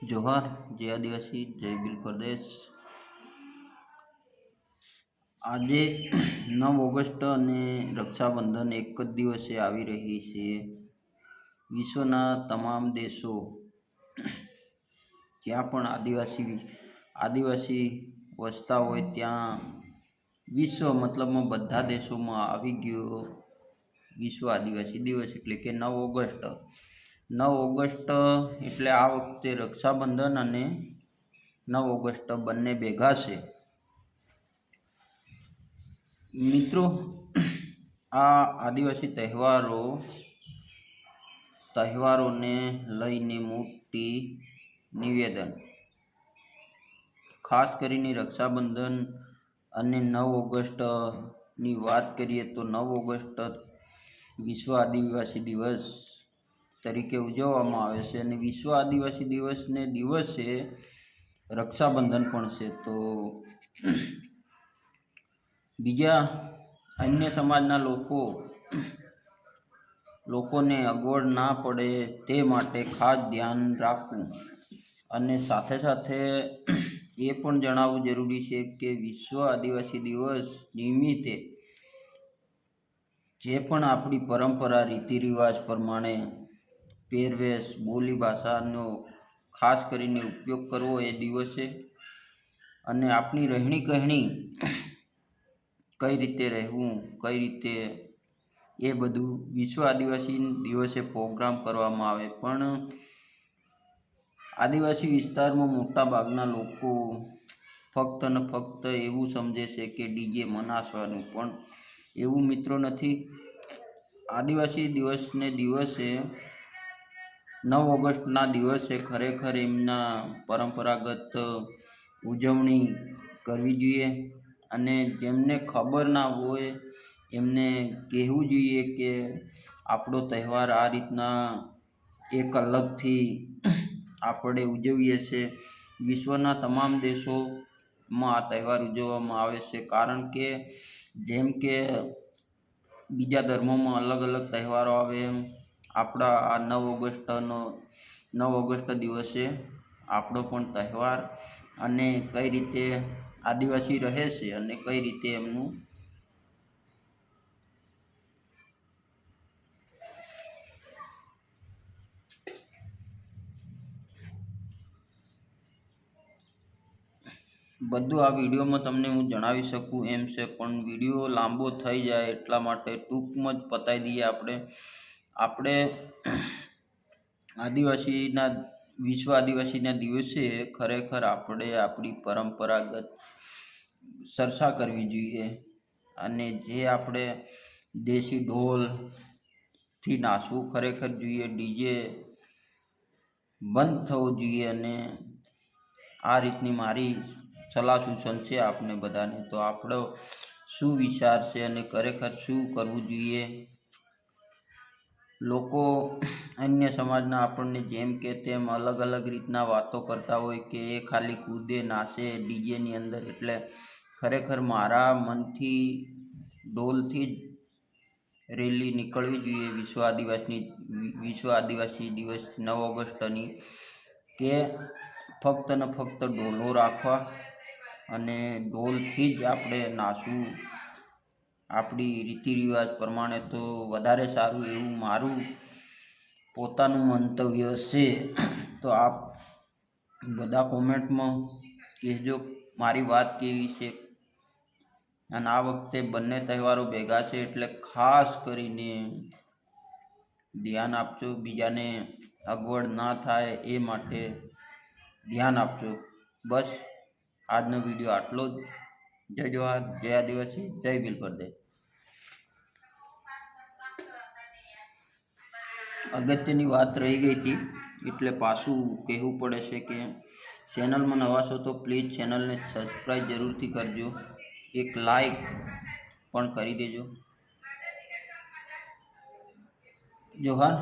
જોહાર જય આદિવાસી જય બિલ પ્રદેશ। આજે 9 ઓગસ્ટ અને રક્ષાબંધન એક જ દિવસે આવી રહી છે। વિશ્વના તમામ દેશો જ્યાં પણ આદિવાસી વસતા હોય ત્યાં વિશ્વ મતલબમાં બધા દેશોમાં આવી ગયો વિશ્વ આદિવાસી દિવસ એટલે કે 9 ઓગસ્ટ। 9 ઓગસ્ટ એટલે આ વખતે રક્ષાબંધન અને 9 ઓગસ્ટ બંને ભેગા છે। મિત્રો, આ આદિવાસી તહેવારોને લઈને મોટી નિવેદન, ખાસ કરીને રક્ષાબંધન અને 9 ઓગસ્ટની વાત કરીએ તો 9 ઓગસ્ટ વિશ્વ આદિવાસી દિવસ તરીકે ઉજવવામાં આવે છે અને વિશ્વ આદિવાસી દિવસને દિવસે રક્ષાબંધન પણ છે। તો બીજા અન્ય સમાજના લોકોને અગવડ ના પડે તે માટે ખાસ ધ્યાન રાખવું અને સાથે સાથે એ પણ જણાવવું જરૂરી છે કે વિશ્વ આદિવાસી દિવસ નિમિત્તે જે પણ આપણી પરંપરા રીતિ રિવાજ પ્રમાણે પહેરવેશ બોલી ભાષાનો ખાસ કરીને ઉપયોગ કરવો એ દિવસે, અને આપણી રહેણી કહેણી કઈ રીતે રહેવું કઈ રીતે એ બધું વિશ્વ આદિવાસી દિવસે પ્રોગ્રામ કરવામાં આવે। પણ આદિવાસી વિસ્તારમાં મોટા ભાગના લોકો ફક્ત ને ફક્ત એવું સમજે છે કે ડીજે મનાવવાનું, પણ એવું મિત્રો નથી। આદિવાસી દિવસને દિવસે 9 ઓગસ્ટના દિવસે ખરેખર એમના પરંપરાગત ઉજવણી કરવી જોઈએ અને જેમને ખબર ના હોય એમને કહેવું જોઈએ કે આપણો તહેવાર આ રીતના એક અલગથી આપણે ઉજવીએ છીએ। વિશ્વના તમામ દેશોમાં આ તહેવાર ઉજવવામાં આવે છે, કારણ કે જેમ કે બીજા ધર્મોમાં અલગ અલગ તહેવારો આવે એમ આપણા આ 9 ઓગસ્ટ દિવસે આપણો પણ તહેવાર અને કઈ રીતે આદિવાસી રહે છે અને કઈ રીતે એમનું બધું આ વિડીયોમાં તમને હું જણાવી શકું એમ છે, પણ વિડીયો લાંબો થઈ જાય એટલા માટે ટૂંકમાં જ પતાવી દઈએ। આપણે વિશ્વ આદિવાસીના દિવસે ખરેખર આપણે આપણી પરંપરાગત ચર્ચા કરવી જોઈએ અને જે આપણે દેશી ઢોલથી નાચવું ખરેખર જોઈએ, ડીજે બંધ થવું જોઈએ અને આ રીતની મારી સલાહ સૂચન છે આપને બધાને। તો આપણો શું વિચાર છે અને ખરેખર શું કરવું જોઈએ? લોકો અન્ય સમાજના આપણને જેમ કે તેમ અલગ અલગ રીતના વાતો કરતા હોય કે એ ખાલી કૂદે નાચે ડીજેની અંદર, એટલે ખરેખર મારા મનથી ઢોલથી જ રેલી નીકળવી જોઈએ વિશ્વ આદિવાસી દિવસ 9 ઓગસ્ટની, કે ફક્ત ને ફક્ત ઢોલો રાખવા અને ઢોલથી જ આપણે નાચવું આપણી રીતિ રિવાજ પ્રમાણે તો વધારે સારું, એવું મારું પોતાનું મંતવ્ય છે। તો આપ બધા કોમેન્ટમાં કહેજો મારી વાત કેવી છે। અને આ વખતે બંને તહેવારો ભેગા છે એટલે ખાસ કરીને ધ્યાન આપજો, બીજાને અગવડ ના થાય એ માટે ધ્યાન આપજો। બસ આજનો વિડીયો આટલો જ। જય જોહાર જય આદિવાસી જય બિલ પ્રદેશ। અગત્યની વાત રહી ગઈ હતી એટલે પાછું કહેવું પડે છે કે ચેનલમાં નવા છો તો પ્લીઝ ચેનલને સબસ્ક્રાઈબ જરૂરથી કરજો, એક લાઈક પણ કરી દેજો। જોહાર।